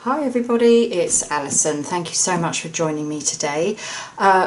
Hi everybody, it's Alison. Thank you so much for joining me today.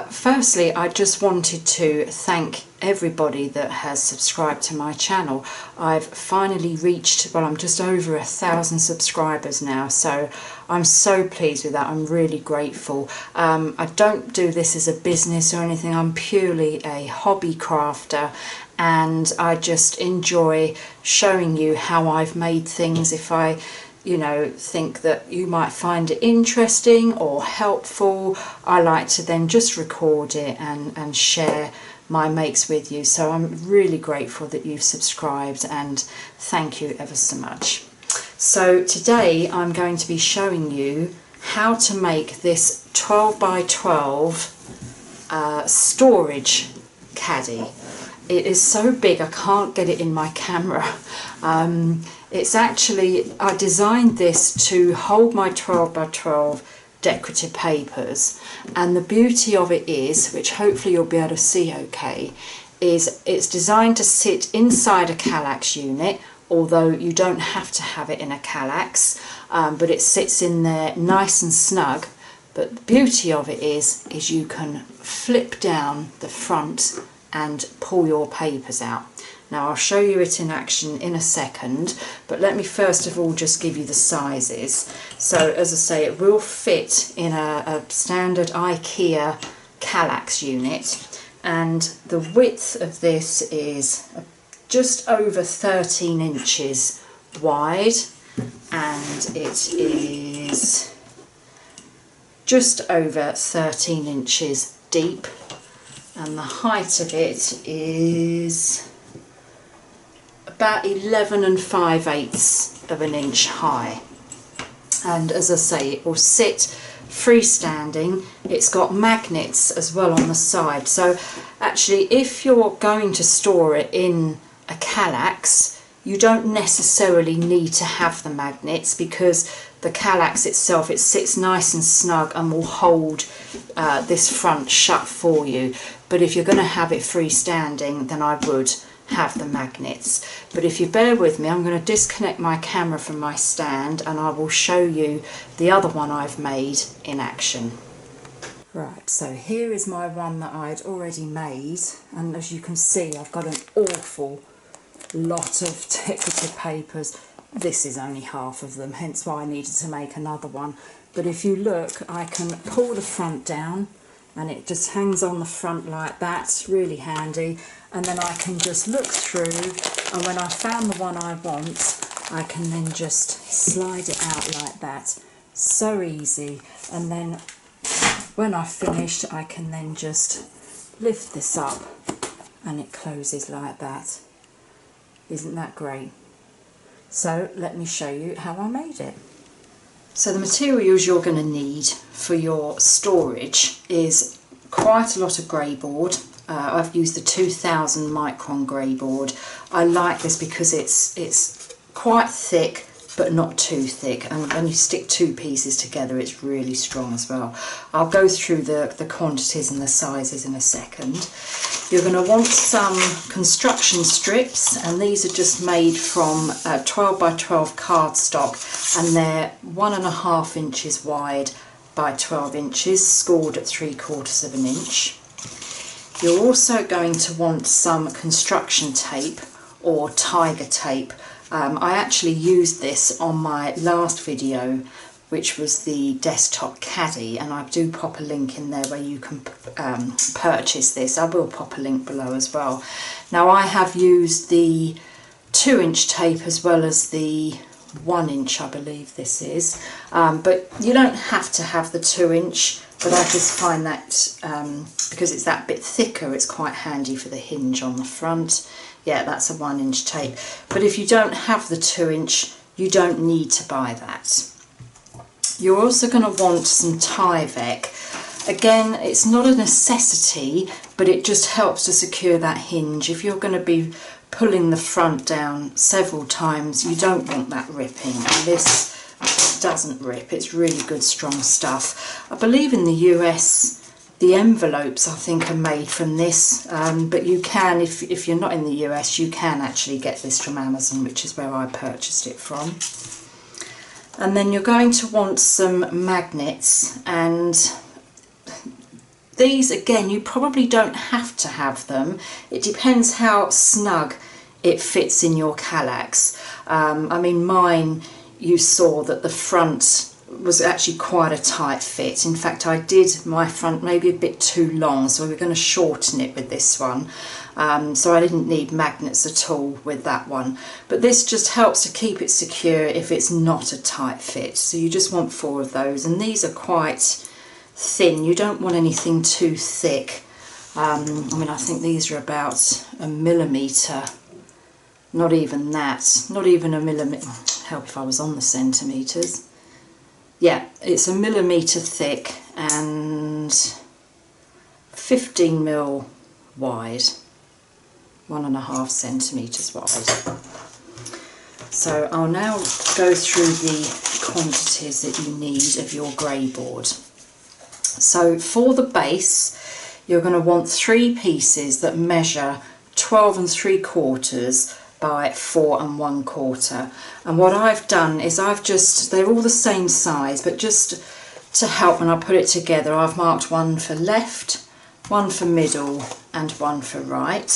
Firstly, I just wanted to thank everybody that has subscribed to my channel. I've finally reached, well, I'm just over 1,000 subscribers now, so I'm so pleased with that. I'm really grateful. I don't do this as a business or anything. I'm purely a hobby crafter, and I just enjoy showing you how I've made things. If I think that you might find it interesting or helpful, I like to then just record it and share my makes with you. So I'm really grateful that you've subscribed, and thank you ever so much. So today I'm going to be showing you how to make this 12 by 12 storage caddy. It is so big I can't get it in my camera. It's actually, I designed this to hold my 12 by 12 decorative papers, and the beauty of it is, which hopefully you'll be able to see okay, is it's designed to sit inside a Kallax unit, although you don't have to have it in a Kallax, but it sits in there nice and snug. But the beauty of it is you can flip down the front and pull your papers out. Now I'll show you it in action in a second, but let me first of all just give you the sizes. So as I say, it will fit in a standard IKEA Kallax unit, and the width of this is just over 13 inches wide, and it is just over 13 inches deep, and the height of it is about 11 5/8 of an inch high. And as I say, it will sit freestanding. It's got magnets as well on the side, so actually if you're going to store it in a Kallax, you don't necessarily need to have the magnets, because the Kallax itself, it sits nice and snug and will hold this front shut for you. But if you're going to have it freestanding, then I would have the magnets. But if you bear with me, I'm going to disconnect my camera from my stand and I will show you the other one I've made in action. Right, so here is my one that I'd already made, and as you can see I've got an awful lot of decorative papers. This is only half of them, hence why I needed to make another one. But if you look, I can pull the front down and it just hangs on the front like that. It's really handy. And then I can just look through, and when I found the one I want, I can then just slide it out like that. So easy. And then when I've finished, I can then just lift this up and it closes like that. Isn't that great? So let me show you how I made it. So the materials you're going to need for your storage is quite a lot of grey board. I've used the 2000 micron grey board. I like this because it's quite thick but not too thick, and when you stick two pieces together it's really strong as well. I'll go through the quantities and the sizes in a second. You're going to want some construction strips, and these are just made from 12 by 12 cardstock, and they're 1.5 inches wide by 12 inches, scored at 3/4 of an inch. You're also going to want some construction tape or tiger tape. I actually used this on my last video, which was the desktop caddy, and I do pop a link in there where you can purchase this. I will pop a link below as well. Now I have used the 2-inch tape as well as the 1-inch, I believe this is, but you don't have to have the 2-inch, but I just find that because it's that bit thicker, it's quite handy for the hinge on the front. Yeah, that's a 1-inch tape, but if you don't have the 2-inch, you don't need to buy that. You're also going to want some Tyvek. Again, it's not a necessity, but it just helps to secure that hinge. If you're going to be pulling the front down several times, you don't want that ripping, and this doesn't rip. It's really good strong stuff. I believe in the US the envelopes I think are made from this, but you can, if you're not in the US, you can actually get this from Amazon, which is where I purchased it from. And then you're going to want some magnets, and these again you probably don't have to have them. It depends how snug it fits in your Kallax. I mean, mine, you saw that the front was actually quite a tight fit. In fact, I did my front maybe a bit too long, so we're going to shorten it with this one. So I didn't need magnets at all with that one. But this just helps to keep it secure if it's not a tight fit. So you just want 4 of those, and these are quite thin. You don't want anything too thick. I mean, I think these are about 1 millimetre. Not even that. Not even 1 millimetre. Help if I was on the centimetres. Yeah, it's 1 millimetre thick and 15 mil wide, 1.5 centimetres wide. So I'll now go through the quantities that you need of your grey board. So for the base, you're going to want 3 pieces that measure 12 3/4 by 4 1/4. And what I've done is they're all the same size, but just to help when I put it together, I've marked 1 for left, 1 for middle and 1 for right.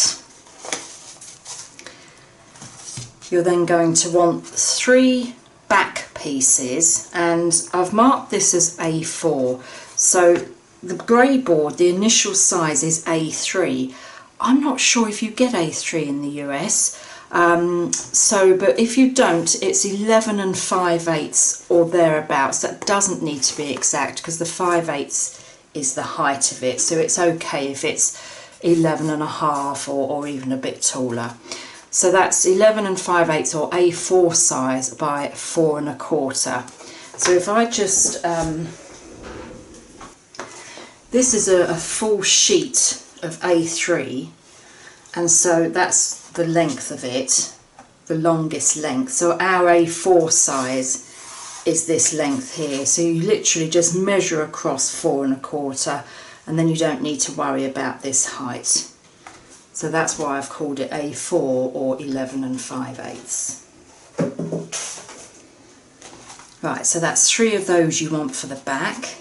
You're then going to want 3 back pieces, and I've marked this as A4. So the grey board, the initial size is A3. I'm not sure if you get A3 in the US. But if you don't, it's 11 5/8 or thereabouts. That doesn't need to be exact because the 5/8 is the height of it, so it's okay if it's 11.5 or even a bit taller. So that's 11 5/8 or A4 size by 4 1/4. So if I just this is a full sheet of A3, and so that's the length of it, the longest length. So our A4 size is this length here. So you literally just measure across 4 1/4, and then you don't need to worry about this height. So that's why I've called it A4 or 11 5/8. Right, so that's 3 of those you want for the back.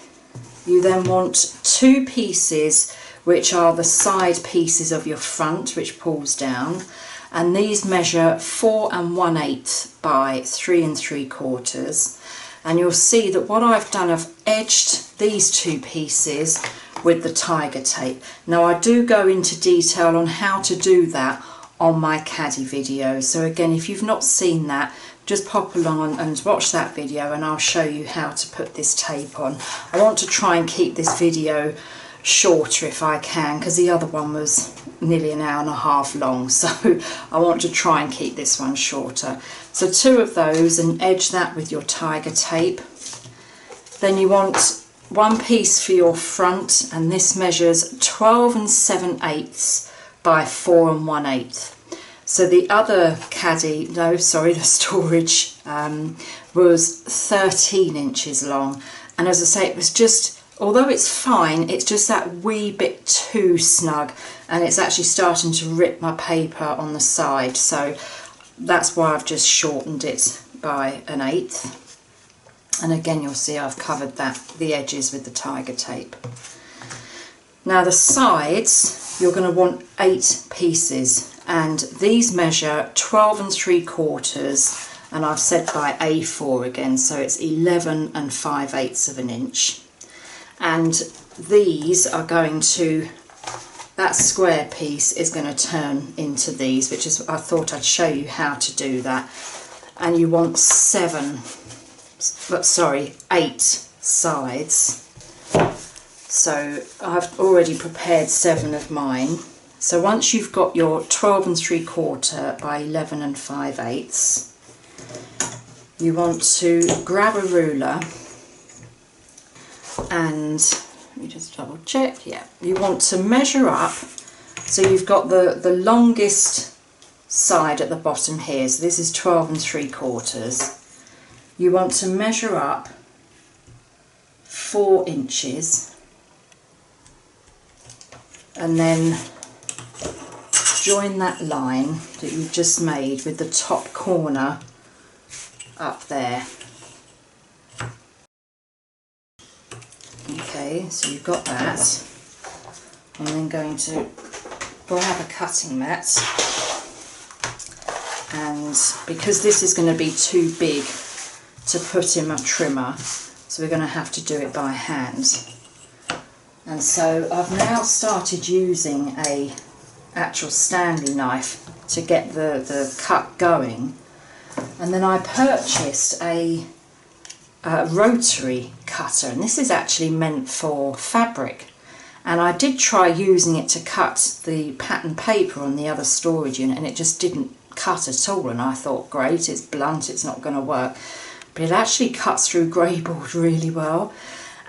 You then want 2 pieces which are the side pieces of your front, which pulls down, and these measure 4 1/8 by 3 3/4. And you'll see that what I've done, I've edged these 2 pieces with the tiger tape. Now I do go into detail on how to do that on my caddy video, so again, if you've not seen that, just pop along and watch that video and I'll show you how to put this tape on. I want to try and keep this video shorter if I can, because the other one was nearly 1.5 hours long, so I want to try and keep this one shorter. So 2 of those, and edge that with your tiger tape. Then you want 1 piece for your front, and this measures 12 7/8 by 4 1/8. So the other caddy, the storage was 13 inches long, and as I say, it was just, although it's fine, it's just that wee bit too snug, and it's actually starting to rip my paper on the side, so that's why I've just shortened it by 1/8. And again, you'll see I've covered the edges with the tiger tape. Now the sides, you're going to want 8 pieces, and these measure 12 3/4, and I've said by A4 again, so it's 11 5/8 of an inch. And these are going to, that square piece is going to turn into these, which is, I thought I'd show you how to do that. And you want 8 sides. So I've already prepared 7 of mine. So once you've got your 12 3/4 by 11 5/8, you want to grab a ruler, and let me just double check, yeah, you want to measure up, so you've got the longest side at the bottom here, so this is 12 3/4. You want to measure up 4 inches, and then join that line that you've just made with the top corner up there. Okay, so you've got that. I'm then going to grab a cutting mat, and because this is going to be too big to put in my trimmer, so we're going to have to do it by hand. And so I've now started using a actual Stanley knife to get the cut going, and then I purchased a rotary cutter, and this is actually meant for fabric, and I did try using it to cut the pattern paper on the other storage unit, and it just didn't cut at all, and I thought, great, it's blunt, it's not going to work. But it actually cuts through grey board really well,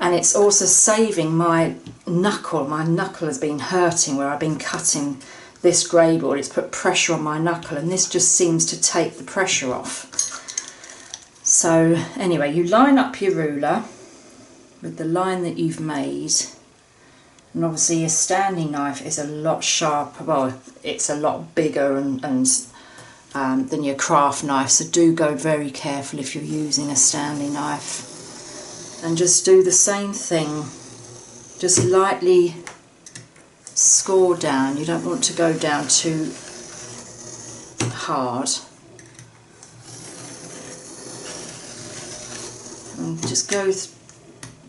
and it's also saving my knuckle. My knuckle has been hurting where I've been cutting this grey board. It's put pressure on my knuckle, and this just seems to take the pressure off. So anyway, you line up your ruler with the line that you've made, and obviously your Stanley knife is a lot sharper, well, it's a lot bigger than your craft knife, so do go very careful if you're using a Stanley knife. And just do the same thing, just lightly score down. You don't want to go down too hard. And just go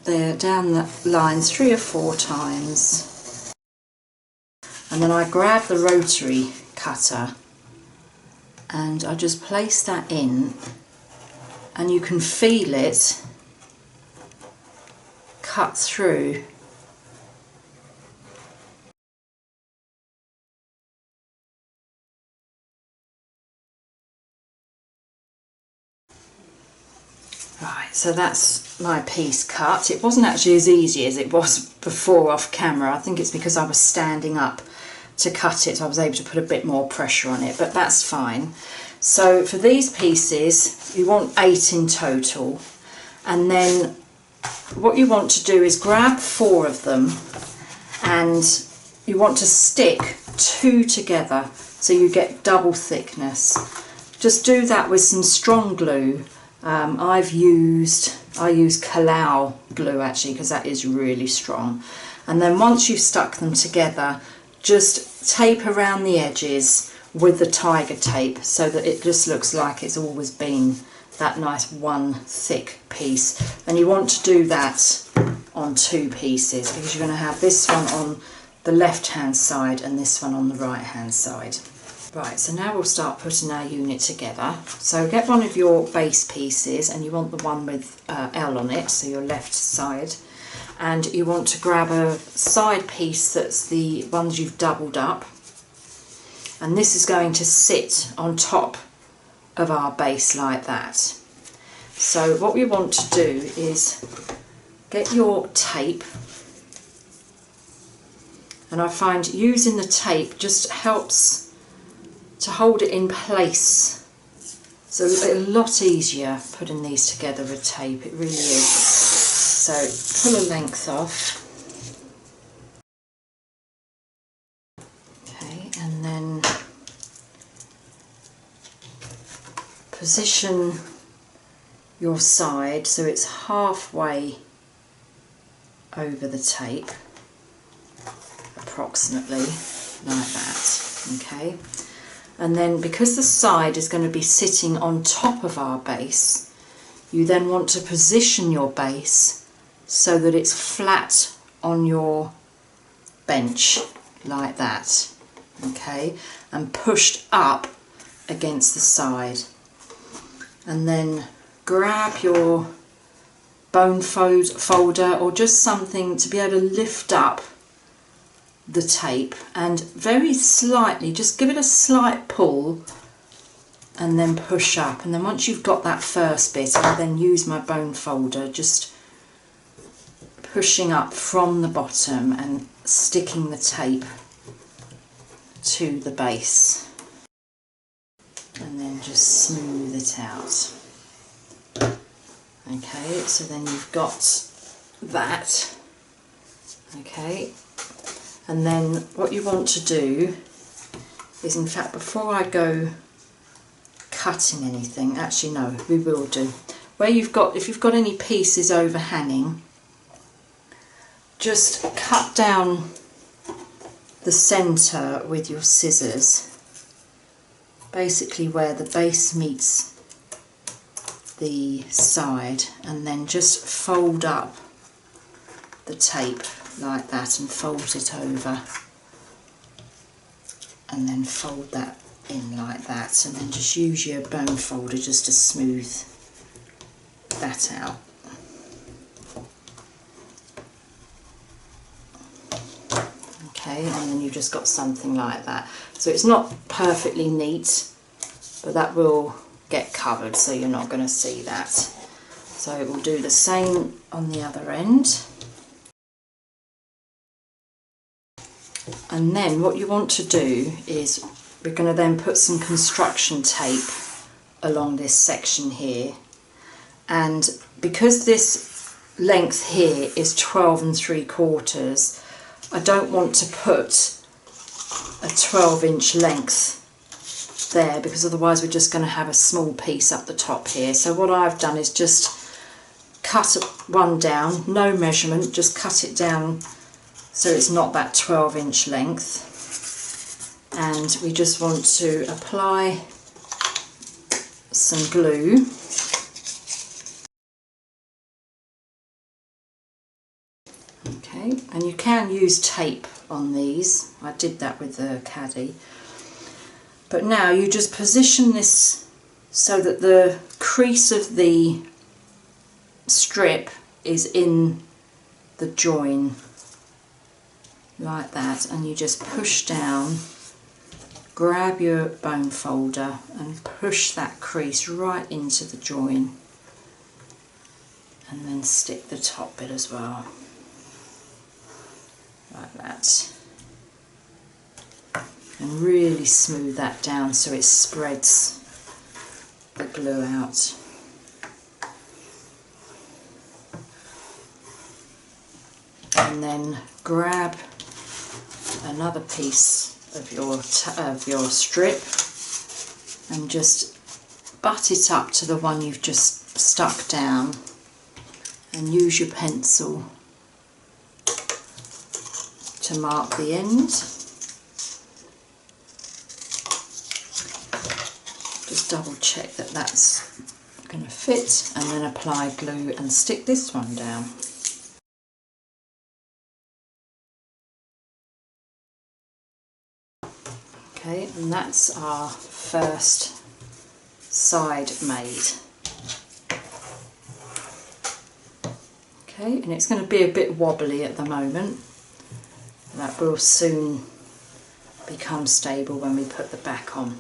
there down the lines 3 or 4 times, and then I grab the rotary cutter and I just place that in, and you can feel it cut through. Right, so that's my piece cut. It wasn't actually as easy as it was before off camera. I think it's because I was standing up to cut it, so I was able to put a bit more pressure on it, but that's fine. So for these pieces, you want 8 in total, and then what you want to do is grab 4 of them, and you want to stick 2 together so you get double thickness. Just do that with some strong glue. I use Kallax glue actually, because that is really strong. And then once you've stuck them together, just tape around the edges with the tiger tape so that it just looks like it's always been that nice one thick piece. And you want to do that on 2 pieces, because you're going to have this one on the left hand side and this one on the right hand side. Right, so now we'll start putting our unit together. So get one of your base pieces, and you want the one with L on it, so your left side, and you want to grab a side piece that's the ones you've doubled up, and this is going to sit on top of our base like that. So what we want to do is get your tape, and I find using the tape just helps to hold it in place. So it's a lot easier putting these together with tape, it really is. So pull a length off. Okay, and then position your side so it's halfway over the tape, approximately like that. Okay. And then because the side is going to be sitting on top of our base, you then want to position your base so that it's flat on your bench like that, okay, and pushed up against the side. And then grab your bone folder or just something to be able to lift up the tape, and very slightly just give it a slight pull and then push up. And then once you've got that first bit, I'll then use my bone folder, just pushing up from the bottom and sticking the tape to the base, and then just smooth it out. Okay, so then you've got that. Okay, and then what you want to do is, in fact, before I go cutting anything, actually no, we will do, where you've got, if you've got any pieces overhanging, just cut down the centre with your scissors, basically where the base meets the side, and then just fold up the tape like that and fold it over, and then fold that in like that, and then just use your bone folder just to smooth that out. Okay, and then you've just got something like that. So it's not perfectly neat, but that will get covered, so you're not going to see that. So we'll do the same on the other end. And then what you want to do is we're going to then put some construction tape along this section here, and because this length here is 12 3/4, I don't want to put a 12-inch length there, because otherwise we're just going to have a small piece up the top here. So what I've done is just cut one down, no measurement, just cut it down so it's not that 12-inch length, and we just want to apply some glue. Okay, and you can use tape on these. I did that with the caddy. But now you just position this so that the crease of the strip is in the join like that, and you just push down, grab your bone folder and push that crease right into the join, and then stick the top bit as well, like that, and really smooth that down so it spreads the glue out. And then grab another piece of your strip and just butt it up to the one you've just stuck down, and use your pencil to mark the end. Just double check that that's going to fit, and then apply glue and stick this one down. Okay, and that's our first side made. Okay, and it's going to be a bit wobbly at the moment. That will soon become stable when we put the back on.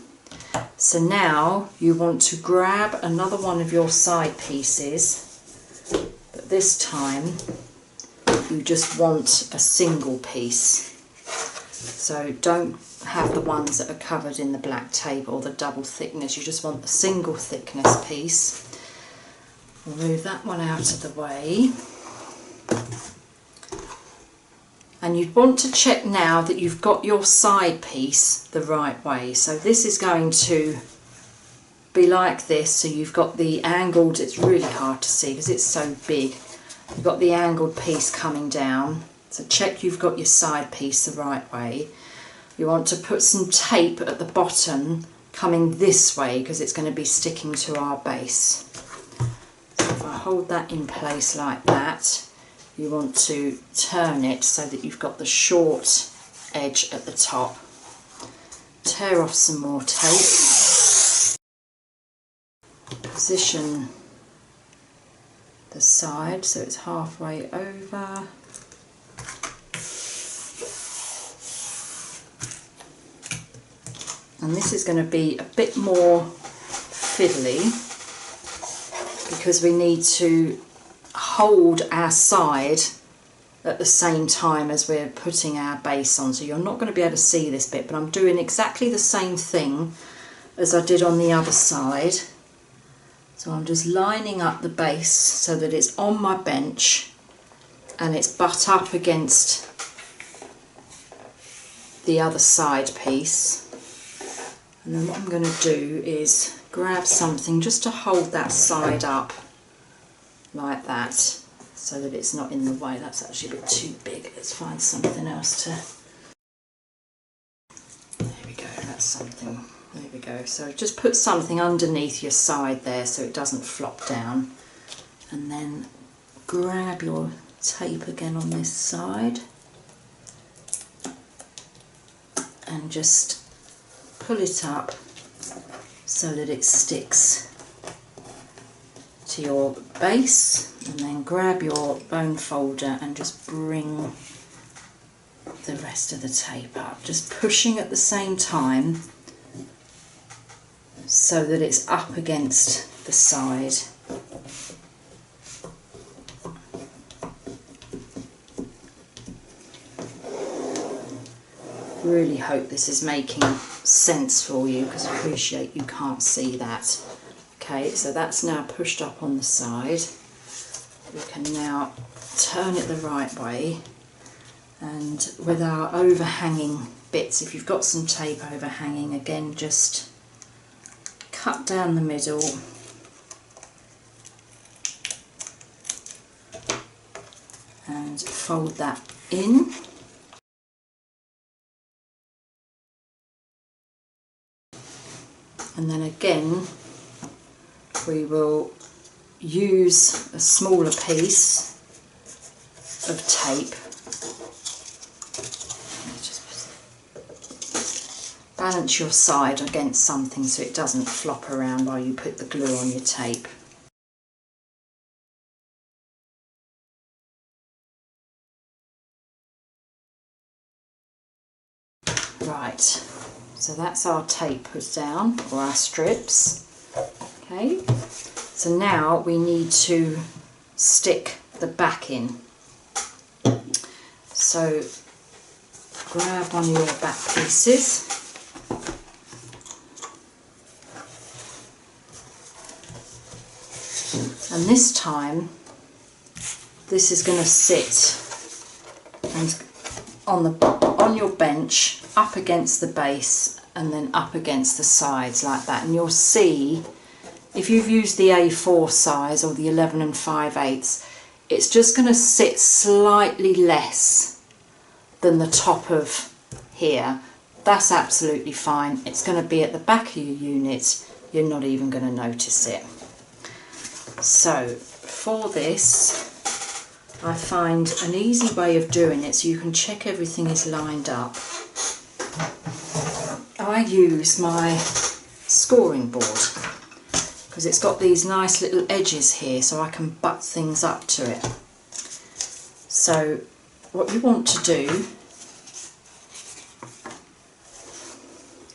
So now you want to grab another one of your side pieces, but this time you just want a single piece. So don't have the ones that are covered in the black tape or the double thickness, you just want the single thickness piece. We'll move that one out of the way. And you'd want to check now that you've got your side piece the right way. So this is going to be like this, so you've got the angled, it's really hard to see because it's so big, you've got the angled piece coming down, so check you've got your side piece the right way. You want to put some tape at the bottom coming this way because it's going to be sticking to our base. So if I hold that in place like that, you want to turn it so that you've got the short edge at the top. Tear off some more tape. Position the side so it's halfway over. And this is going to be a bit more fiddly because we need to hold our side at the same time as we're putting our base on. So you're not going to be able to see this bit, but I'm doing exactly the same thing as I did on the other side. So I'm just lining up the base so that it's on my bench and it's butt up against the other side piece. And then what I'm going to do is grab something just to hold that side up like that. so that it's not in the way. That's actually a bit too big. Let's find something else to... There we go, that's something. There we go. So just put something underneath your side there so it doesn't flop down. And then grab your tape again on this side and just pull it up so that it sticks to your base, and then grab your bone folder and just bring the rest of the tape up, just pushing at the same time so that it's up against the side. Really hope this is making sense for you, because I appreciate you can't see that. Okay, so that's now pushed up on the side. We can now turn it the right way, and with our overhanging bits, if you've got some tape overhanging, again just cut down the middle and fold that in. And then again we will use a smaller piece of tape. Just balance your side against something so it doesn't flop around while you put the glue on your tape. Right, so that's our tape put down, or our strips. Okay, so now we need to stick the back in. So grab one of your back pieces and this time this is going to sit and on your bench, up against the base and then up against the sides like that, and you'll see if you've used the A4 size or the 11 5/8, it's just going to sit slightly less than the top of here. That's absolutely fine. It's going to be at the back of your unit. You're not even going to notice it. So for this, I find an easy way of doing it so you can check everything is lined up. I use my scoring board because it's got these nice little edges here so I can butt things up to it. So what you want to do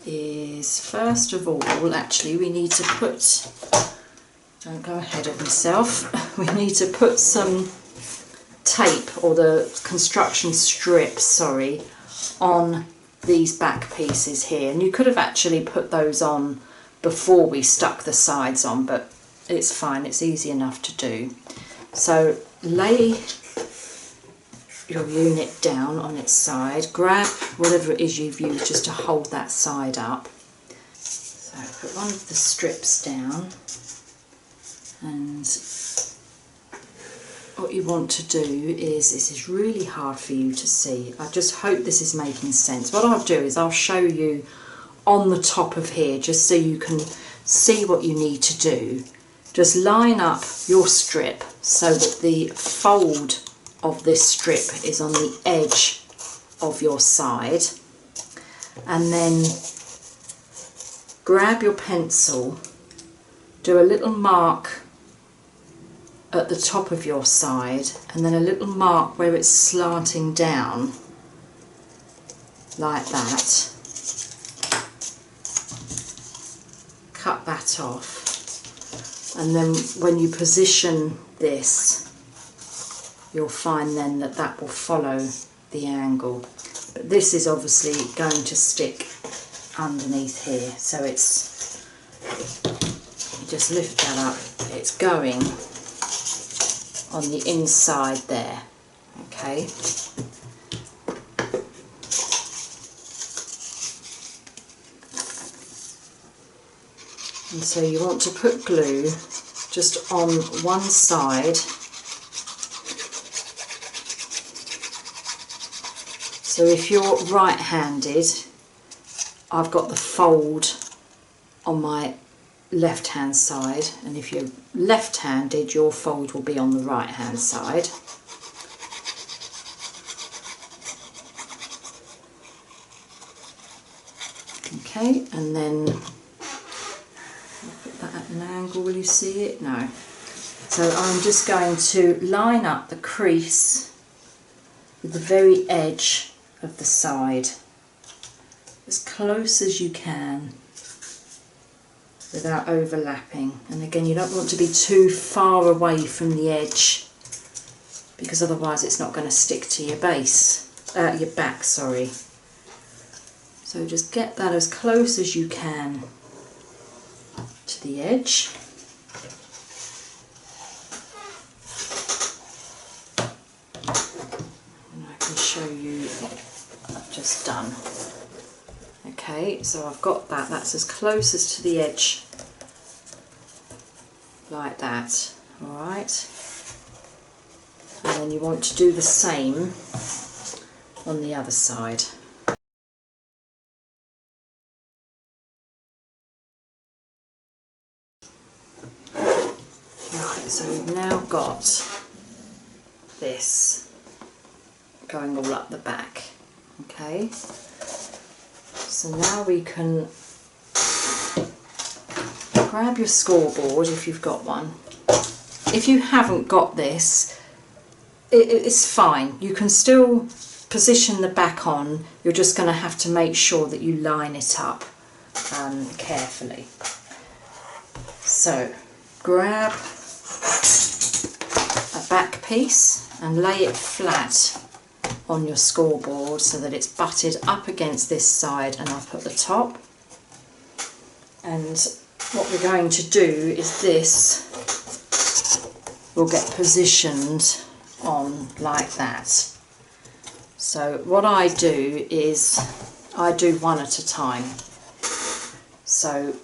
is, first of all, actually we need to put, don't go ahead of myself, we need to put some tape, or the construction strips, sorry, on these back pieces here, and you could have actually put those on before we stuck the sides on, but it's fine, it's easy enough to do. So lay your unit down on its side, grab whatever it is you've used just to hold that side up. So put one of the strips down, and what you want to do is, this is really hard for you to see, I just hope this is making sense. What I'll do is I'll show you on the top of here just so you can see what you need to do. Just line up your strip so that the fold of this strip is on the edge of your side, and then grab your pencil, do a little mark at the top of your side and then a little mark where it's slanting down like that. Cut that off, and then when you position this you'll find then that that will follow the angle, but this is obviously going to stick underneath here, so it's, you just lift that up, it's going on the inside there, okay. And so you want to put glue just on one side So if you're right-handed, I've got the fold on my left-hand side, and if you're left-handed, your fold will be on the right-hand side. Okay, and then I'll put that at an angle. Will you see it? No. So I'm just going to line up the crease with the very edge of the side, as close as you can without overlapping. And again, you don't want to be too far away from the edge, because otherwise it's not going to stick to your your back, sorry. So just get that as close as you can to the edge. And I can show you what I've just done. Okay, so I've got that, that's as close as to the edge, like that, alright. And then you want to do the same on the other side. Right, so we've now got this going all up the back, okay. So now we can grab your scoreboard if you've got one. If you haven't got this, it's fine. You can still position the back on. You're just going to have to make sure that you line it up carefully. So grab a back piece and lay it flat on your scoreboard so that it's butted up against this side and up at the top. And what we're going to do is this will get positioned on like that. So what I do is I do one at a time. So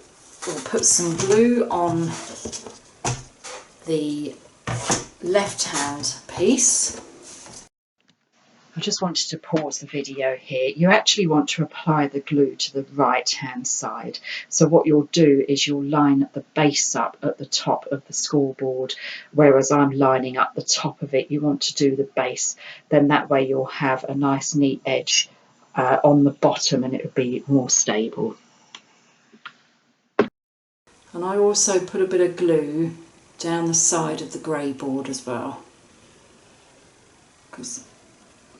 we'll put some glue on the left hand piece. I just wanted to pause the video here. You actually want to apply the glue to the right hand side. So what you'll do is you'll line the base up at the top of the scoreboard, whereas I'm lining up the top of it. You want to do the base, then that way you'll have a nice neat edge on the bottom and it will be more stable. And I also put a bit of glue down the side of the grey board as well, because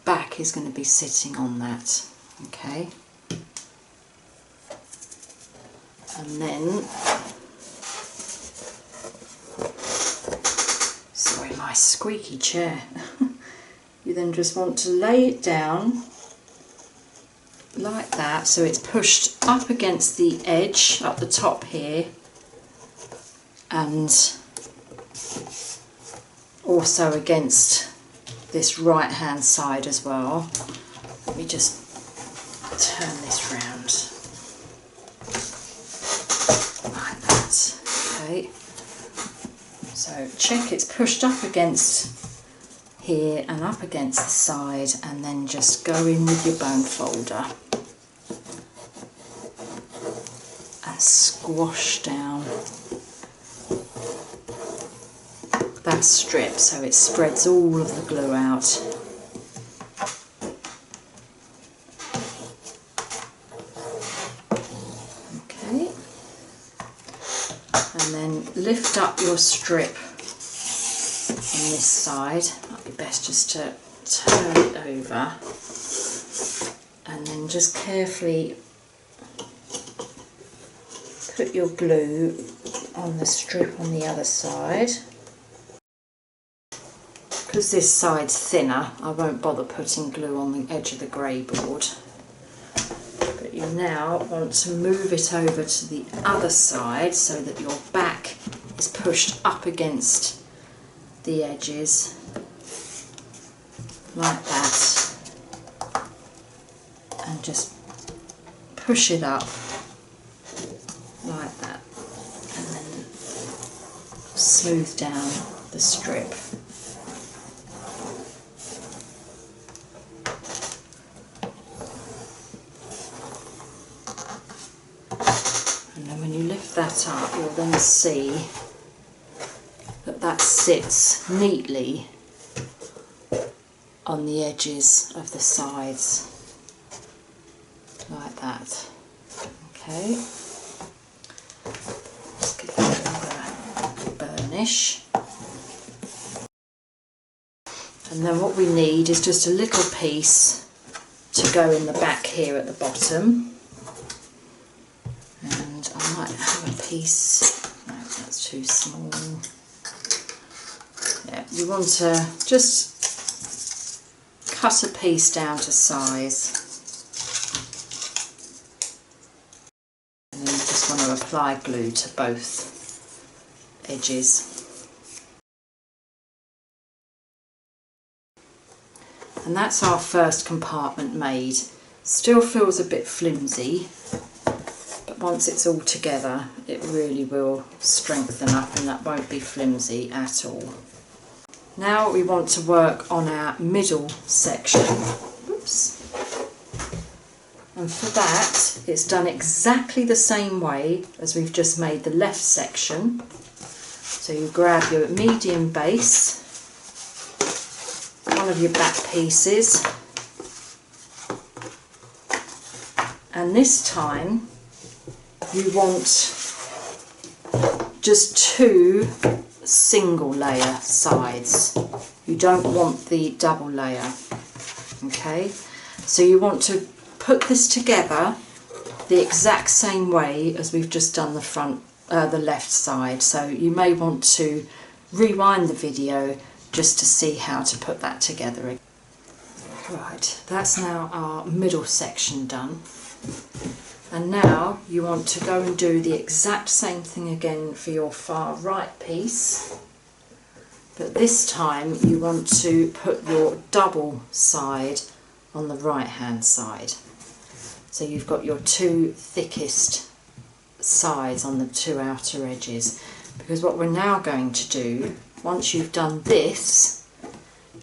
back is going to be sitting on that, okay. And then, sorry, my squeaky chair. You then just want to lay it down like that, so it's pushed up against the edge up the top here, and also against this right hand side as well. Let me just turn this round like that, okay. So check it's pushed up against here and up against the side, and then just go in with your bone folder and squash down that strip so it spreads all of the glue out. Okay, and then lift up your strip on this side. Might be best just to turn it over and then just carefully put your glue on the strip on the other side. Because this side's thinner, I won't bother putting glue on the edge of the grey board. But you now want to move it over to the other side so that your back is pushed up against the edges, like that, and just push it up like that, and then smooth down the strip. that up, you'll then see that that sits neatly on the edges of the sides, like that. Okay, let's give it another burnish. And then what we need is just a little piece to go in the back here at the bottom. And I might have a piece, no, that's too small. Yeah, you want to just cut a piece down to size. And then you just want to apply glue to both edges. And that's our first compartment made. Still feels a bit flimsy, but once it's all together it really will strengthen up and that won't be flimsy at all. Now we want to work on our middle section. Oops. And for that it's done exactly the same way as we've just made the left section. So you grab your medium base, one of your back pieces, and this time you want just 2 single layer sides. You don't want the double layer. Okay, so you want to put this together the exact same way as we've just done the front, the left side. So you may want to rewind the video just to see how to put that together. Right, that's now our middle section done. And now you want to go and do the exact same thing again for your far right piece. But this time you want to put your double side on the right hand side. So you've got your 2 thickest sides on the 2 outer edges. Because what we're now going to do, once you've done this,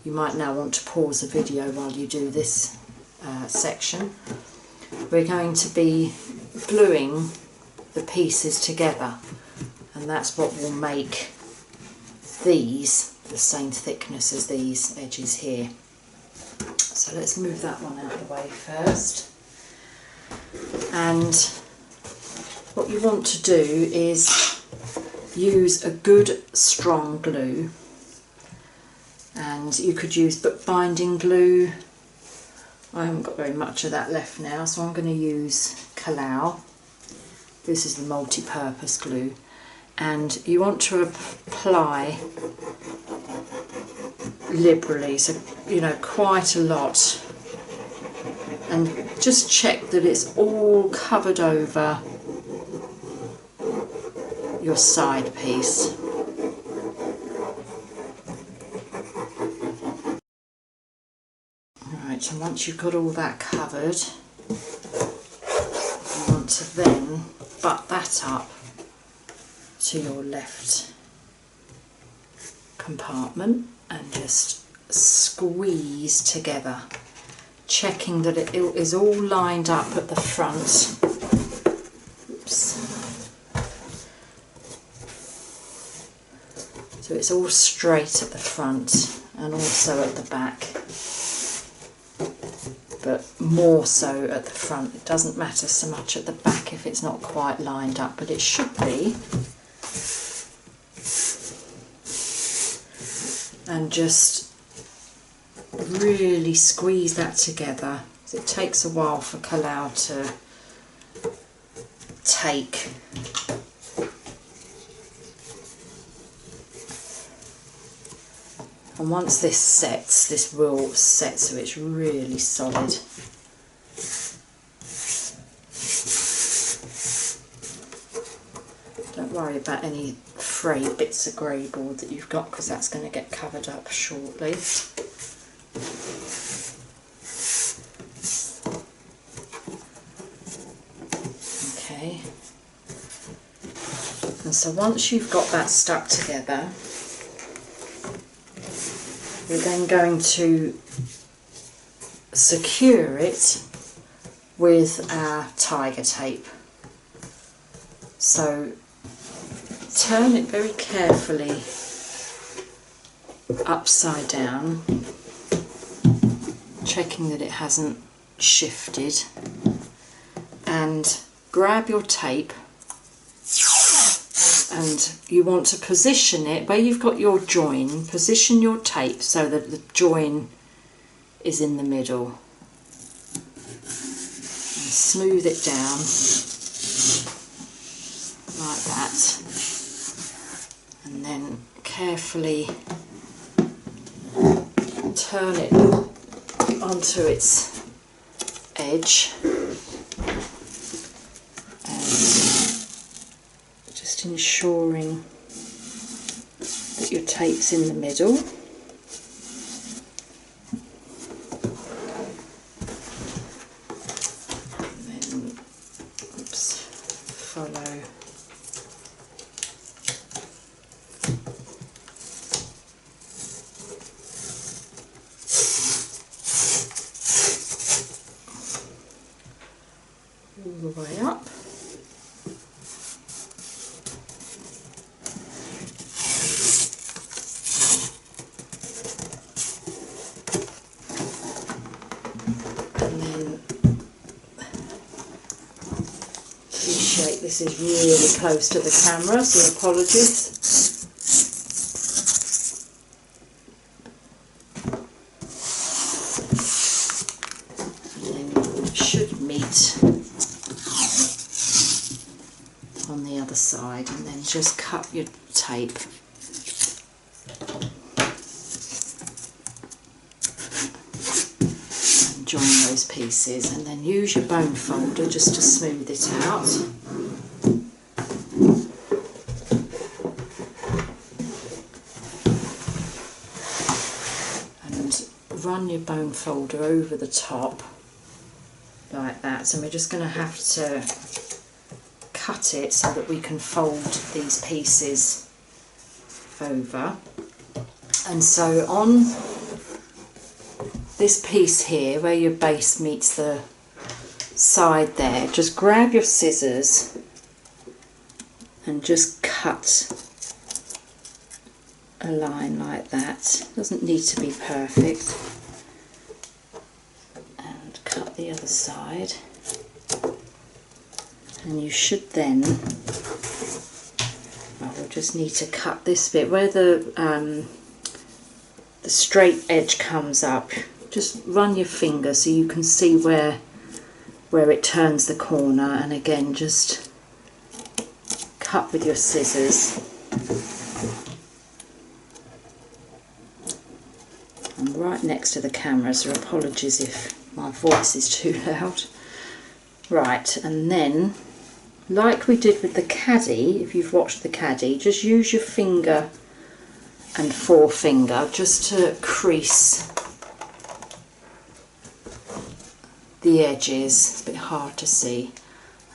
you might now want to pause the video while you do this section. We're going to be gluing the pieces together, and that's what will make these the same thickness as these edges here. So let's move that one out of the way first. And what you want to do is use a good strong glue, and you could use bookbinding glue. I haven't got very much of that left now, so I'm going to use Kallax. This is the multi-purpose glue, and you want to apply liberally, so you know, quite a lot, and just check that it's all covered over your side piece. Right, and once you've got all that covered, you want to then butt that up to your left compartment and just squeeze together, checking that it is all lined up at the front. Oops. So it's all straight at the front and also at the back, but more so at the front. It doesn't matter so much at the back if it's not quite lined up, but it should be. And just really squeeze that together, because it takes a while for Kallax to take. And once this sets, this will set so it's really solid. Don't worry about any frayed bits of grey board that you've got, because that's going to get covered up shortly. Okay. And so once you've got that stuck together, we're then going to secure it with our tiger tape. So turn it very carefully upside down, checking that it hasn't shifted, and grab your tape, and you want to position it where you've got your join. Position your tape so that the join is in the middle, and smooth it down like that, and then carefully turn it onto its edge, and just ensuring that your tape's in the middle. And then, follow all the way up. And then appreciate this is really close to the camera, so apologies. And then it should meet on the other side, and then just cut your tape and join those pieces, and then use your bone folder just to smooth it out. And run your bone folder over the top like that. So we're just going to have to cut it so that we can fold these pieces over. And so on this piece here where your base meets the side there, just grab your scissors and just cut a line like that. Doesn't need to be perfect. And cut the other side. And you should then, well, we'll just need to cut this bit where the straight edge comes up. Just run your finger so you can see where it turns the corner, and again just cut with your scissors. I'm right next to the camera, so apologies if my voice is too loud. Right, and then, like we did with the caddy, if you've watched the caddy, just use your finger and forefinger just to crease the edges. It's a bit hard to see.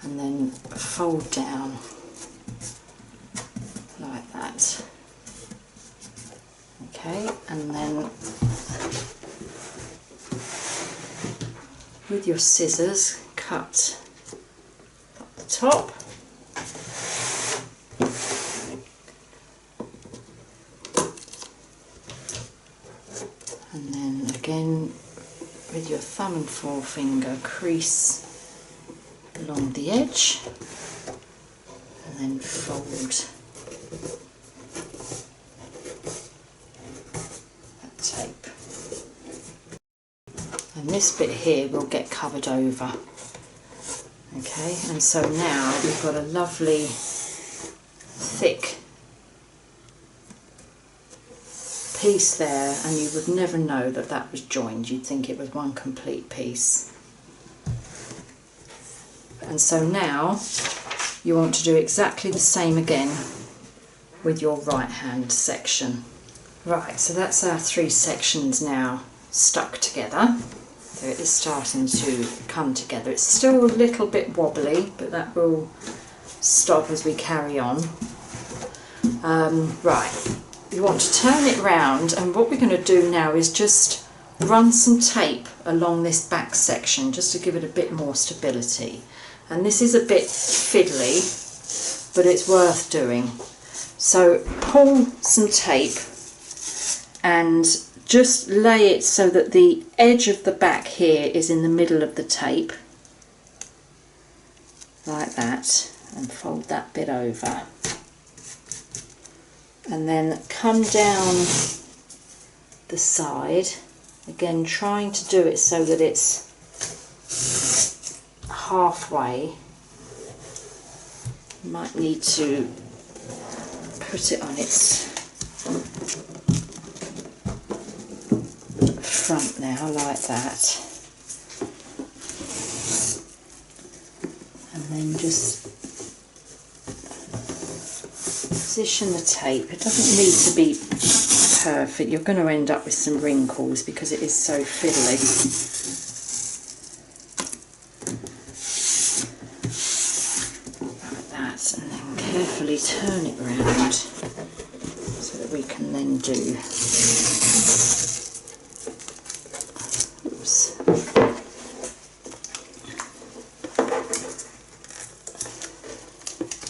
And then fold down like that. Okay, and then with your scissors, cut the top. And then again with your thumb and forefinger, crease along the edge and then fold that tape. And this bit here will get covered over. Okay, and so now we've got a lovely thick piece there, and you would never know that that was joined. You'd think it was one complete piece. And so now you want to do exactly the same again with your right hand section. Right, so that's our three sections now stuck together. So it is starting to come together. It's still a little bit wobbly, but that will stop as we carry on. Right, you want to turn it round, and what we're going to do now is just run some tape along this back section just to give it a bit more stability. And this is a bit fiddly, but it's worth doing. So pull some tape and just lay it so that the edge of the back here is in the middle of the tape, like that, and fold that bit over. And then come down the side, again trying to do it so that it's halfway. You might need to put it on its front now, like that, and then just position the tape. It doesn't need to be perfect. You're going to end up with some wrinkles because it is so fiddly. Like that, and then carefully turn it round so that we can then do, oops,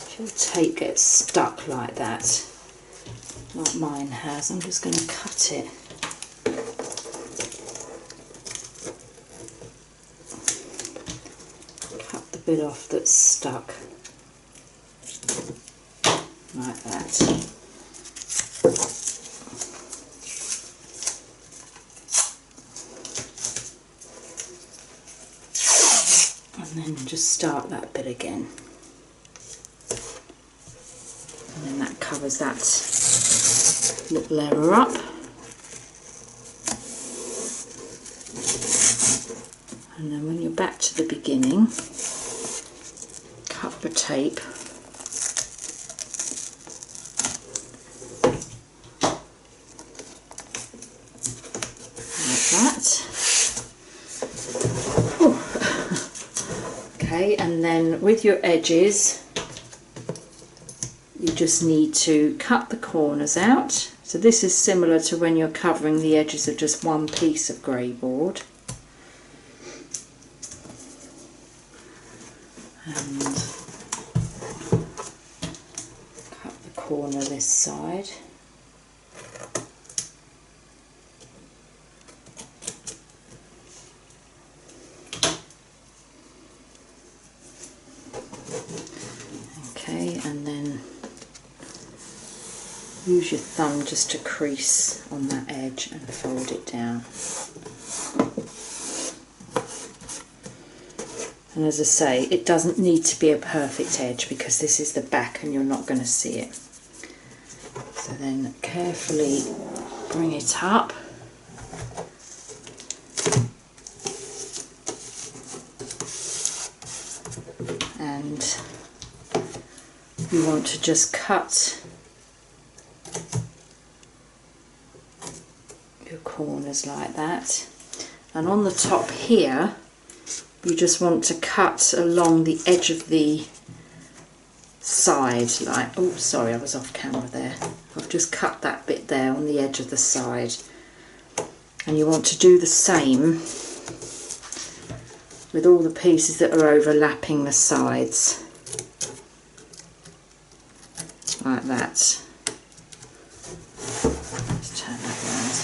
if your tape gets stuck like that, like mine has, I'm just going to cut it. Cut the bit off that's stuck, like that. And then just start that bit again. And then that covers that little error up. And then when you're back to the beginning, cut the tape like that. Okay, and then with your edges, you just need to cut the corners out. So this is similar to when you're covering the edges of just one piece of grey board. And cut the corner this side. Okay, and then use your thumb just to crease on that edge and fold it down. And as I say, it doesn't need to be a perfect edge because this is the back and you're not going to see it. So then carefully bring it up. And you want to just cut your corners like that, and on the top here you just want to cut along the edge of the side, like, oh sorry, I was off camera there. I've just cut that bit there on the edge of the side, and you want to do the same with all the pieces that are overlapping the sides, like that. Let's turn that round.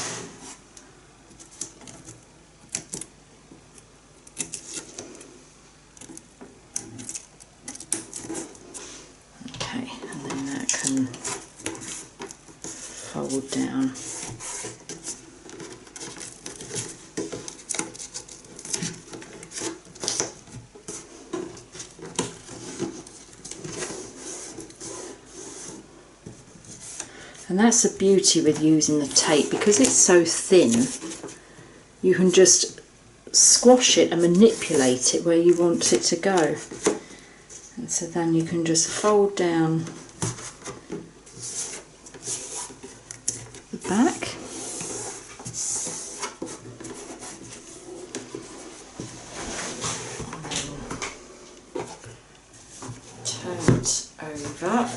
Okay, and then that can fold down. And that's the beauty with using the tape, because it's so thin, you can just squash it and manipulate it where you want it to go. And so then you can just fold down the back. Turn it over.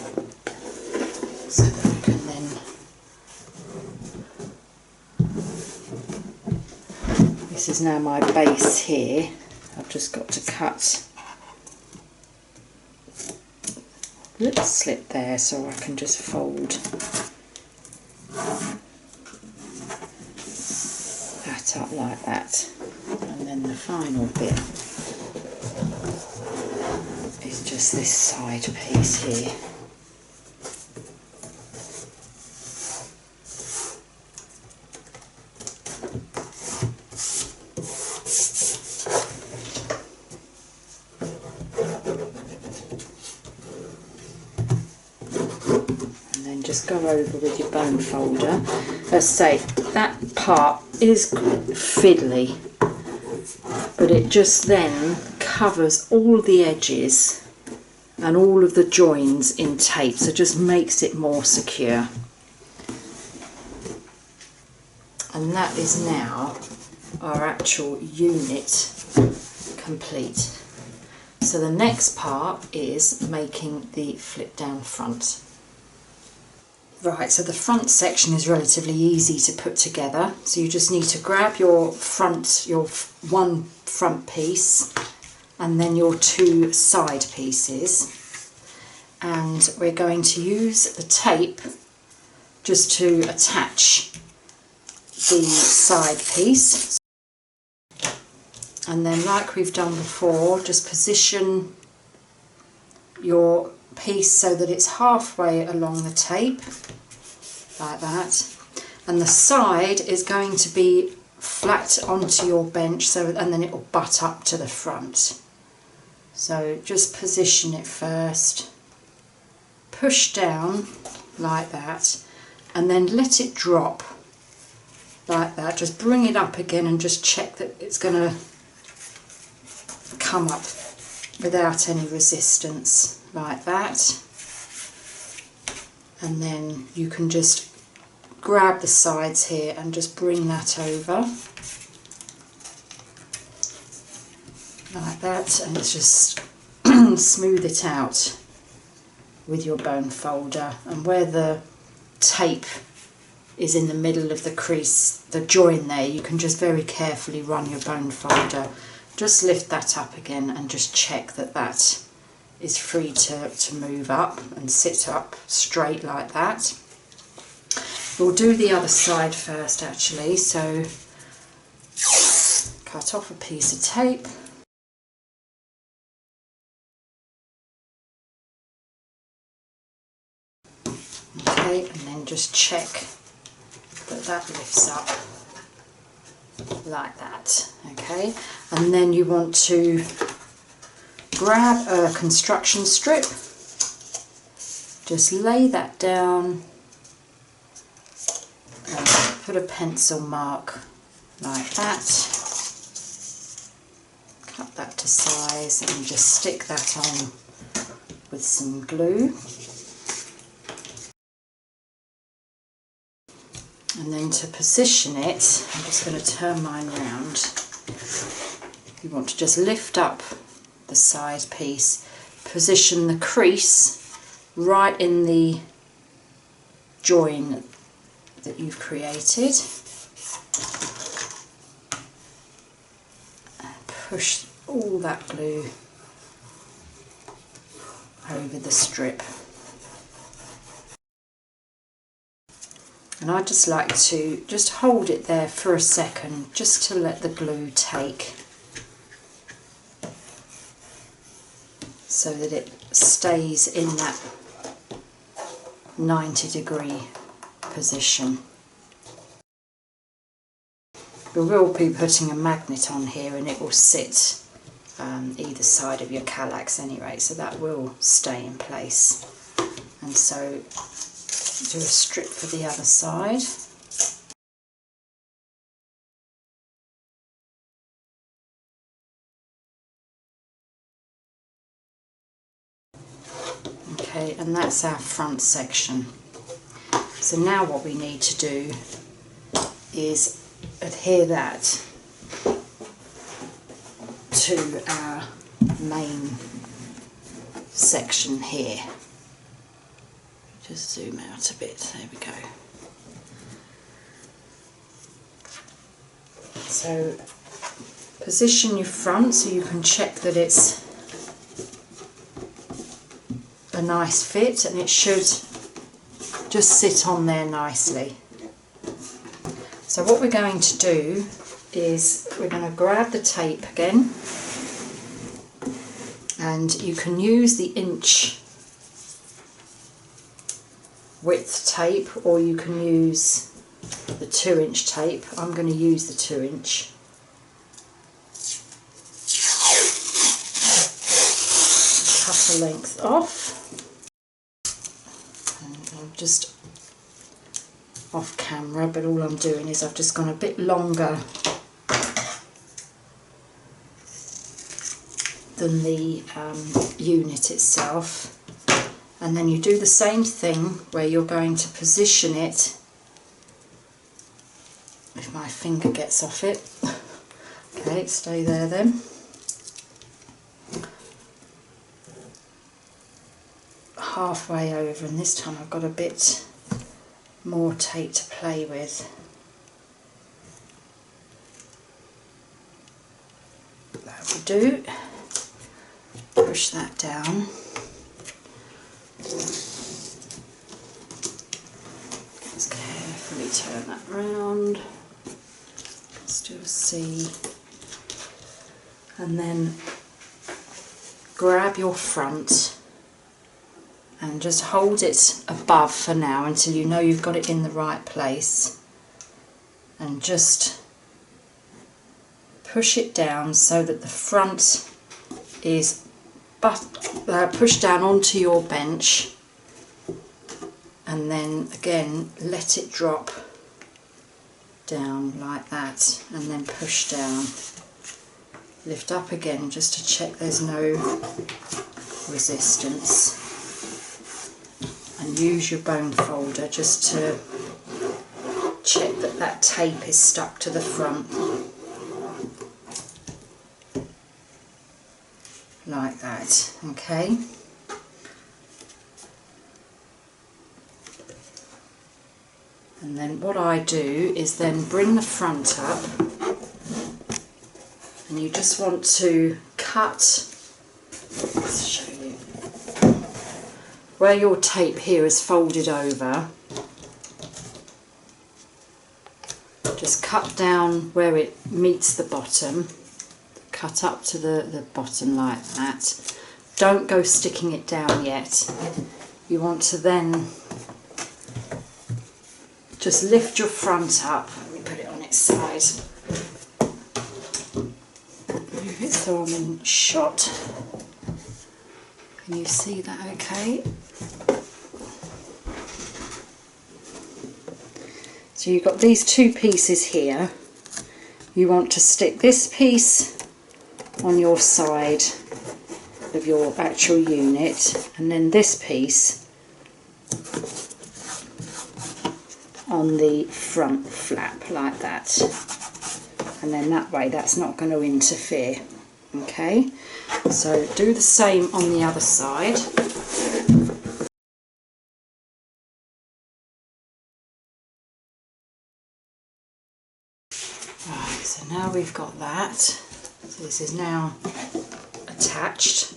So that I can then this is now my base here. I've just got to cut little slip there, so I can just fold that up like that. And then the final bit is just this side piece here. Just go over with your bone folder. Let's say that part is fiddly, but it just then covers all the edges and all of the joins in tape, so just makes it more secure. And that is now our actual unit complete. So the next part is making the flip down front. Right, so the front section is relatively easy to put together. So you just need to grab your one front piece and then your two side pieces. And we're going to use the tape just to attach the side piece. And then, like we've done before, just position your piece so that it's halfway along the tape, like that, and the side is going to be flat onto your bench, and then it will butt up to the front. So just position it first, push down like that, and then let it drop like that. Just bring it up again and just check that it's going to come up without any resistance, like that. And then you can just grab the sides here and just bring that over like that, and it's just smooth it out with your bone folder. And where the tape is in the middle of the crease, the join there, you can just very carefully run your bone folder, just lift that up again and just check that that is free to move up and sit up straight like that. We'll do the other side first actually, so cut off a piece of tape. Okay, and then just check that that lifts up like that. Okay, and then you want to grab a construction strip, just lay that down and put a pencil mark like that, cut that to size and just stick that on with some glue. And then to position it, I'm just going to turn mine round. You want to just lift up the side piece, position the crease right in the join that you've created, and push all that glue over the strip. And I just like to just hold it there for a second, just to let the glue take, so that it stays in that 90-degree position. We will be putting a magnet on here and it will sit either side of your Kallax anyway, so that will stay in place. And so do a strip for the other side. Okay, and that's our front section. So now what we need to do is adhere that to our main section here. Just zoom out a bit, there we go. So position your front so you can check that it's a nice fit, and it should just sit on there nicely. So what we're going to do is we're going to grab the tape again, and you can use the inch width tape, or you can use the 2-inch tape. I'm going to use the 2-inch. Cut a length off, and I'm just off camera, but all I'm doing is I've just gone a bit longer than the unit itself. And then you do the same thing where you're going to position it, if my finger gets off it. Okay, stay there then. Halfway over, and this time I've got a bit more tape to play with. That will do. Push that down. Let's carefully turn that round. Still see. And then grab your front and just hold it above for now until you know you've got it in the right place, and just push it down so that the front is pushed down onto your bench, and then again let it drop down like that, and then push down. Lift up again just to check there's no resistance, and use your bone folder just to check that that tape is stuck to the front, like that. Okay, and then what I do is then bring the front up, and you just want to cut, let's show you, where your tape here is folded over, just cut down where it meets the bottom, cut up to the bottom like that. Don't go sticking it down yet. You want to then just lift your front up. Let me put it on its side. Move it so I'm in shot. Can you see that okay? So you've got these two pieces here. You want to stick this piece on your side of your actual unit, and then this piece on the front flap like that, and then that way that's not going to interfere. Okay, so do the same on the other side. Right, so now we've got that. So this is now attached,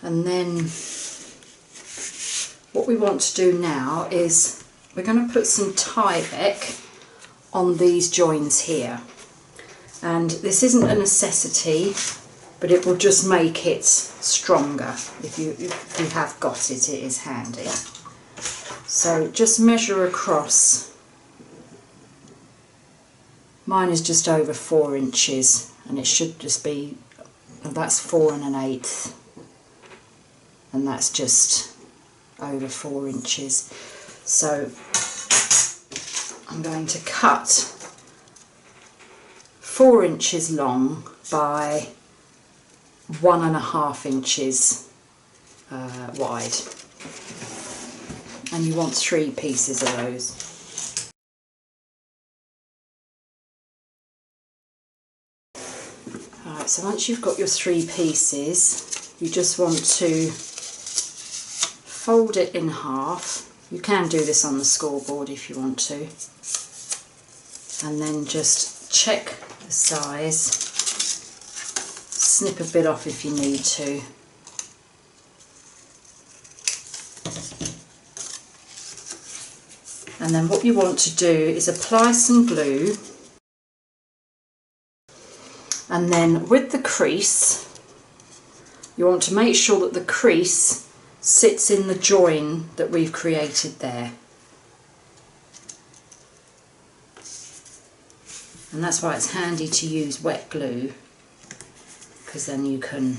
and then what we want to do now is we're going to put some Tyvek on these joins here, and this isn't a necessity, but it will just make it stronger. If you have got it, it is handy. So just measure across. Mine is just over 4 inches, and it should just be, that's 4 1/8, and that's just over 4 inches. So I'm going to cut 4 inches long by 1.5 inches wide, and you want 3 pieces of those. Alright, so once you've got your 3 pieces, you just want to fold it in half. You can do this on the scoreboard if you want to, and then just check the size snip a bit off if you need to. And then what you want to do is apply some glue, and then with the crease you want to make sure that the crease sits in the join that we've created there. And that's why it's handy to use wet glue, because then you can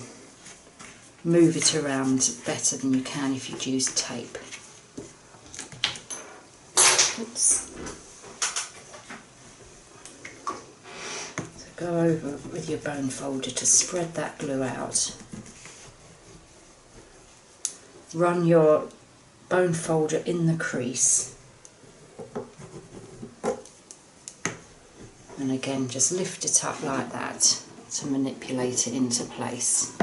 move it around better than you can if you'd use tape. Oops. So go over with your bone folder to spread that glue out. Run your bone folder in the crease, and again just lift it up like that to manipulate it into place,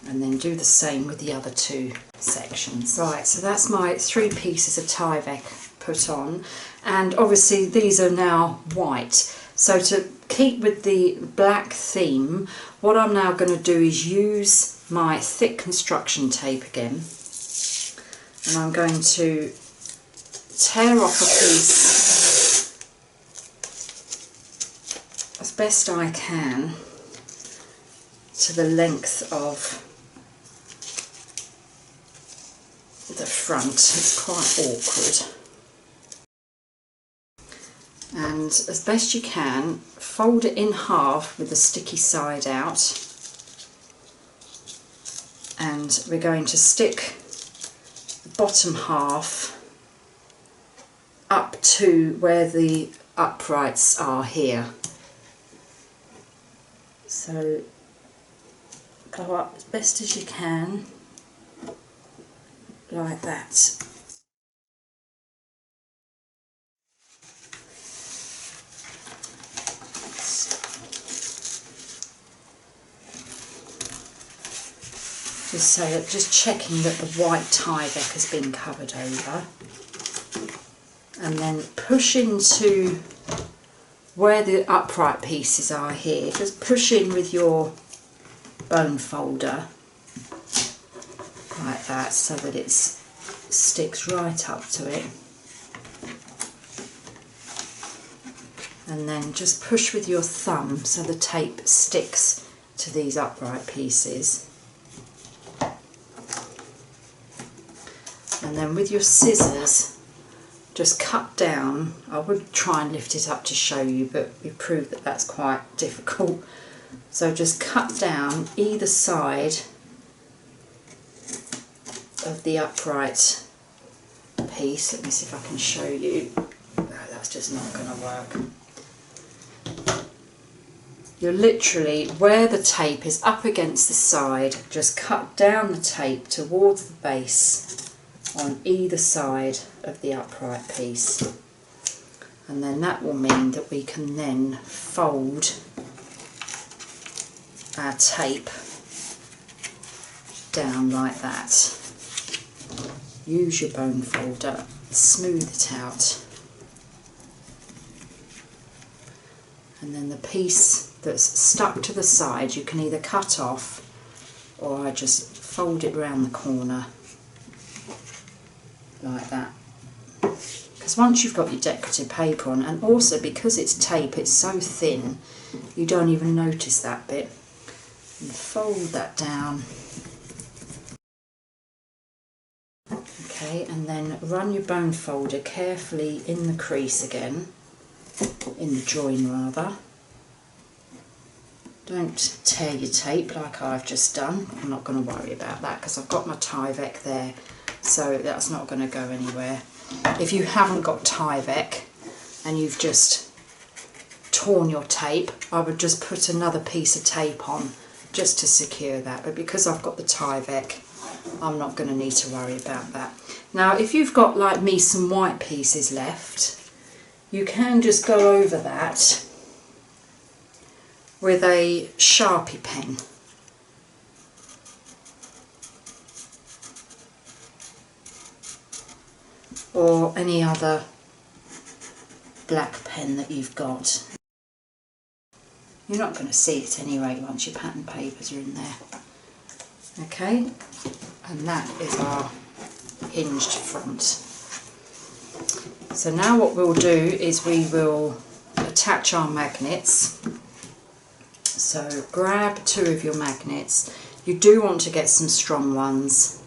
and then do the same with the other two sections. Right, so that's my 3 pieces of Tyvek put on, and obviously these are now white. So to keep with the black theme, what I'm now going to do is use my thick construction tape again, and I'm going to tear off a piece as best I can to the length of the front. It's quite awkward. And as best you can, fold it in half with the sticky side out, and we're going to stick the bottom half up to where the uprights are here. So go up as best as you can, like that. Just checking that the white Tyvek has been covered over, and then push into where the upright pieces are here. Just push in with your bone folder like that, so that it sticks right up to it, and then just push with your thumb so the tape sticks to these upright pieces. And then with your scissors, just cut down. I would try and lift it up to show you, but we proved that that's quite difficult. So just cut down either side of the upright piece. Let me see if I can show you. No, that's just not going to work. You're literally, where the tape is up against the side, just cut down the tape towards the base on either side of the upright piece, and then that will mean that we can then fold our tape down like that. Use your bone folder, smooth it out, and then the piece that's stuck to the side you can either cut off, or I just fold it round the corner like that, because once you've got your decorative paper on, and also because it's tape, it's so thin you don't even notice that bit, and fold that down. Okay, and then run your bone folder carefully in the crease again, in the join rather. Don't tear your tape like I've just done. I'm not going to worry about that because I've got my Tyvek there, so that's not going to go anywhere. If you haven't got Tyvek and you've just torn your tape, I would just put another piece of tape on just to secure that, but because I've got the Tyvek, I'm not going to need to worry about that. Now if you've got, like me, some white pieces left, you can just go over that with a Sharpie pen. Or any other black pen that you've got. You're not going to see it anyway once your pattern papers are in there. Okay, and that is our hinged front. So now what we'll do is we will attach our magnets. So grab 2 of your magnets. You do want to get some strong ones.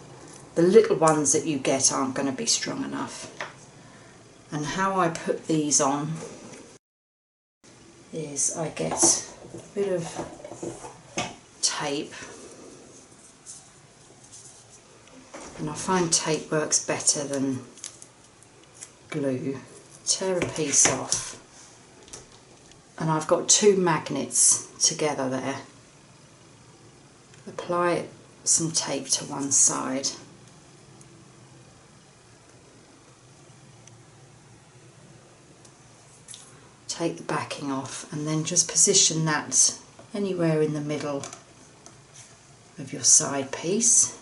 The little ones that you get aren't going to be strong enough. And how I put these on is I get a bit of tape, and I find tape works better than glue. Tear a piece off, and I've got 2 magnets together there. Apply some tape to one side. Take the backing off and then just position that anywhere in the middle of your side piece.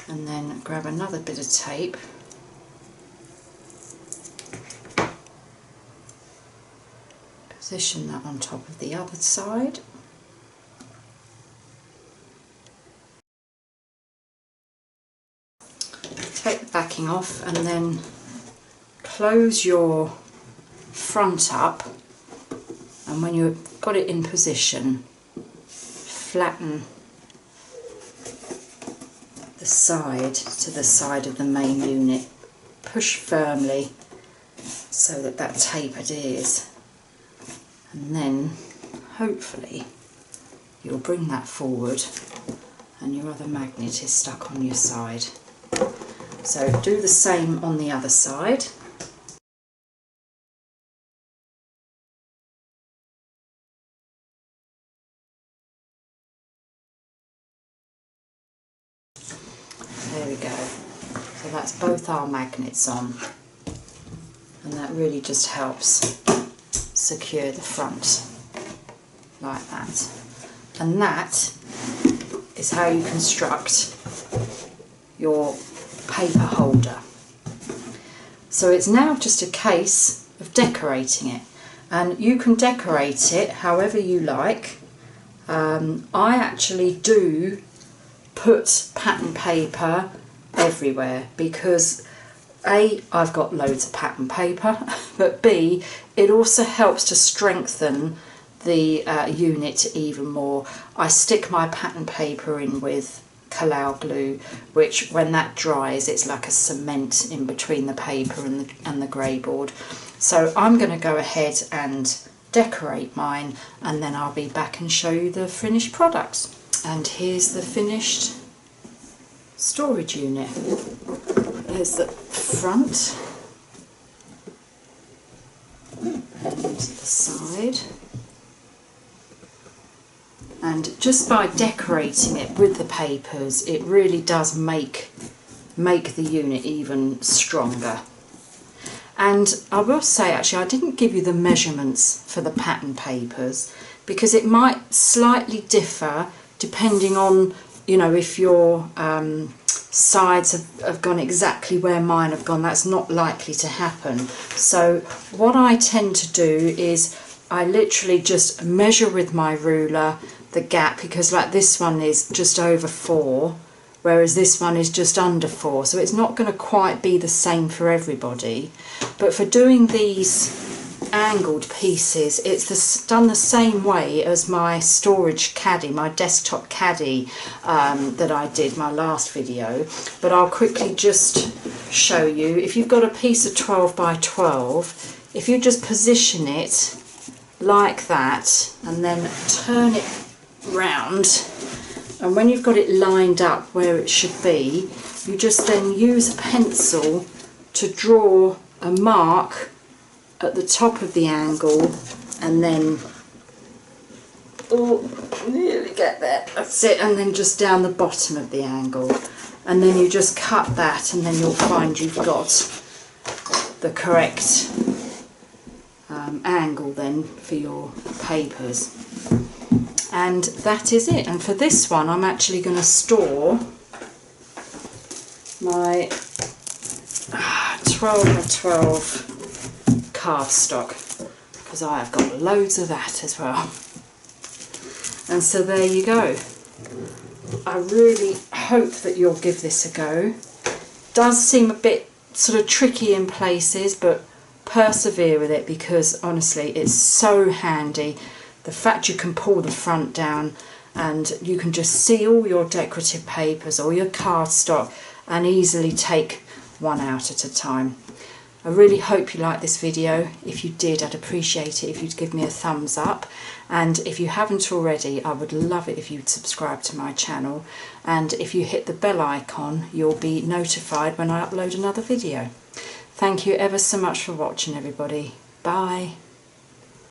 And then grab another bit of tape, position that on top of the other side. Take the backing off and then close your front up, and when you've got it in position, flatten the side to the side of the main unit. Push firmly so that that tape adheres, and then hopefully you'll bring that forward and your other magnet is stuck on your side. So do the same on the other side. There we go. So that's both our magnets on, and that really just helps secure the front like that. And that is how you construct your paper holder. So it's now just a case of decorating it, and you can decorate it however you like. I actually do put pattern paper everywhere because A, I've got loads of pattern paper, but B, it also helps to strengthen the unit even more. I stick my pattern paper in with Kallax glue, which when that dries it's like a cement in between the paper and the grey board. So I'm going to go ahead and decorate mine, and then I'll be back and show you the finished products. And here's the finished storage unit. There's the front and the side. And just by decorating it with the papers, it really does make the unit even stronger. And I will say, actually, I didn't give you the measurements for the pattern papers because it might slightly differ depending on, you know, if your sides have gone exactly where mine have gone. That's not likely to happen. So what I tend to do is I literally just measure with my ruler the gap, because like this one is just over 4, whereas this one is just under 4, so it's not going to quite be the same for everybody. But for doing these angled pieces, it's done the same way as my storage caddy, my desktop caddy that I did my last video. But I'll quickly just show you. If you've got a piece of 12 by 12, if you just position it like that and then turn it round, and when you've got it lined up where it should be, you just then use a pencil to draw a mark at the top of the angle, and then, oh, nearly get there, that's it, and then just down the bottom of the angle, and then you just cut that, and then you'll find you've got the correct angle then for your papers. And that is it. And for this one, I'm actually going to store my 12 by 12 cardstock, because I have got loads of that as well. And so there you go. I really hope that you'll give this a go. Does seem a bit sort of tricky in places, but persevere with it, because honestly it's so handy. The fact you can pull the front down and you can just see all your decorative papers or your cardstock and easily take one out at a time. I really hope you liked this video. If you did, I'd appreciate it if you'd give me a thumbs up, and if you haven't already, I would love it if you'd subscribe to my channel, and if you hit the bell icon you'll be notified when I upload another video. Thank you ever so much for watching, everybody. Bye.